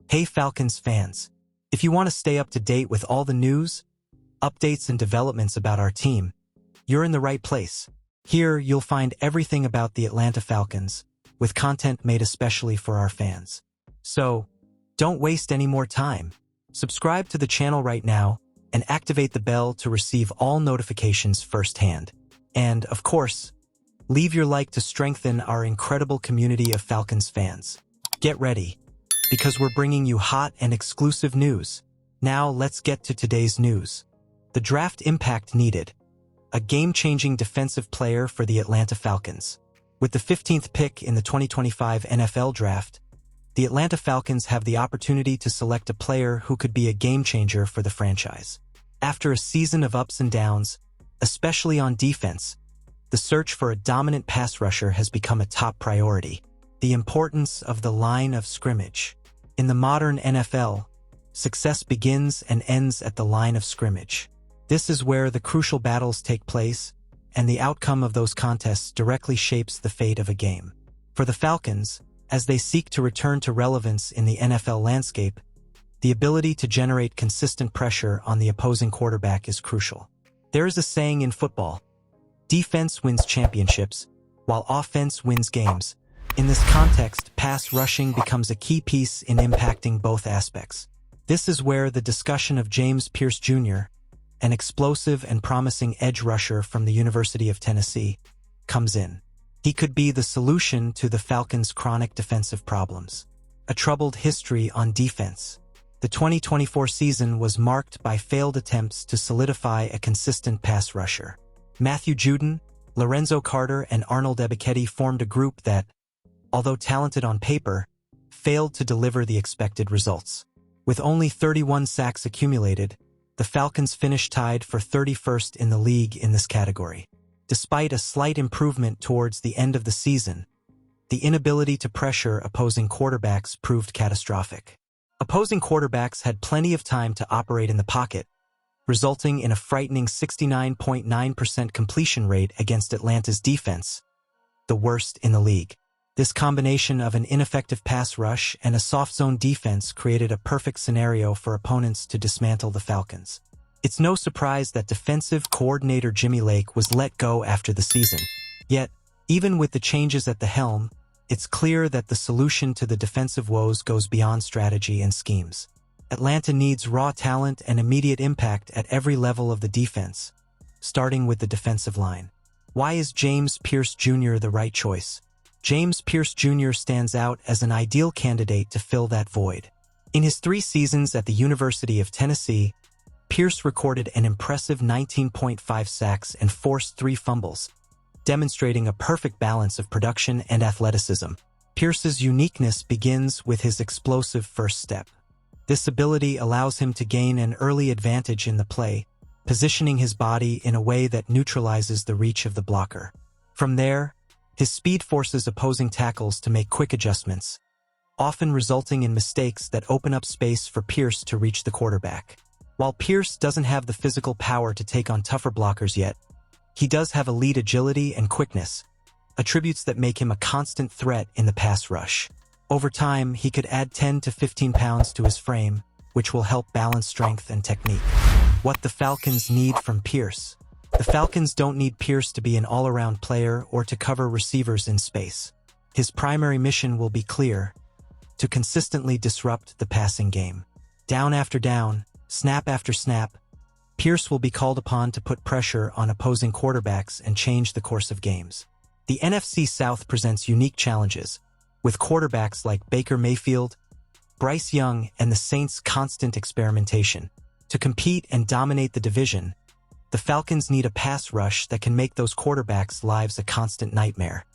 Hey Falcons fans, if you want to stay up to date with all the news, updates and developments about our team, you're in the right place. Here you'll find everything about the Atlanta Falcons, with content made especially for our fans. So, don't waste any more time. Subscribe to the channel right now and activate the bell to receive all notifications firsthand. And, of course, leave your like to strengthen our incredible community of Falcons fans. Get ready, because we're bringing you hot and exclusive news. Now let's get to today's news. The draft impact needed. A game-changing defensive player for the Atlanta Falcons. With the 15th pick in the 2025 NFL Draft, the Atlanta Falcons have the opportunity to select a player who could be a game-changer for the franchise. After a season of ups and downs, especially on defense, the search for a dominant pass rusher has become a top priority. The importance of the line of scrimmage. In the modern NFL, success begins and ends at the line of scrimmage. This is where the crucial battles take place, and the outcome of those contests directly shapes the fate of a game. For the Falcons, as they seek to return to relevance in the NFL landscape, the ability to generate consistent pressure on the opposing quarterback is crucial. There is a saying in football: defense wins championships, while offense wins games. In this context, pass rushing becomes a key piece in impacting both aspects. This is where the discussion of James Pierce Jr., an explosive and promising edge rusher from the University of Tennessee, comes in. He could be the solution to the Falcons' chronic defensive problems. A troubled history on defense. The 2024 season was marked by failed attempts to solidify a consistent pass rusher. Matthew Judon, Lorenzo Carter, and Arnold Ebiketie formed a group that, although talented on paper, failed to deliver the expected results. With only 31 sacks accumulated, the Falcons finished tied for 31st in the league in this category. Despite a slight improvement towards the end of the season, the inability to pressure opposing quarterbacks proved catastrophic. Opposing quarterbacks had plenty of time to operate in the pocket, resulting in a frightening 69.9% completion rate against Atlanta's defense, the worst in the league. This combination of an ineffective pass rush and a soft zone defense created a perfect scenario for opponents to dismantle the Falcons. It's no surprise that defensive coordinator Jimmy Lake was let go after the season. Yet, even with the changes at the helm, it's clear that the solution to the defensive woes goes beyond strategy and schemes. Atlanta needs raw talent and immediate impact at every level of the defense, starting with the defensive line. Why is James Pierce Jr. the right choice? James Pierce Jr. stands out as an ideal candidate to fill that void. In his 3 seasons at the University of Tennessee, Pierce recorded an impressive 19.5 sacks and forced 3 fumbles, demonstrating a perfect balance of production and athleticism. Pierce's uniqueness begins with his explosive first step. This ability allows him to gain an early advantage in the play, positioning his body in a way that neutralizes the reach of the blocker. From there, his speed forces opposing tackles to make quick adjustments, often resulting in mistakes that open up space for Pierce to reach the quarterback. While Pierce doesn't have the physical power to take on tougher blockers yet, he does have elite agility and quickness, attributes that make him a constant threat in the pass rush. Over time, he could add 10 to 15 pounds to his frame, which will help balance strength and technique. What the Falcons need from Pierce. The Falcons don't need Pierce to be an all-around player or to cover receivers in space. His primary mission will be clear: to consistently disrupt the passing game. Down after down, snap after snap, Pierce will be called upon to put pressure on opposing quarterbacks and change the course of games. The NFC South presents unique challenges, with quarterbacks like Baker Mayfield, Bryce Young, and the Saints' constant experimentation. To compete and dominate the division, the Falcons need a pass rush that can make those quarterbacks' lives a constant nightmare.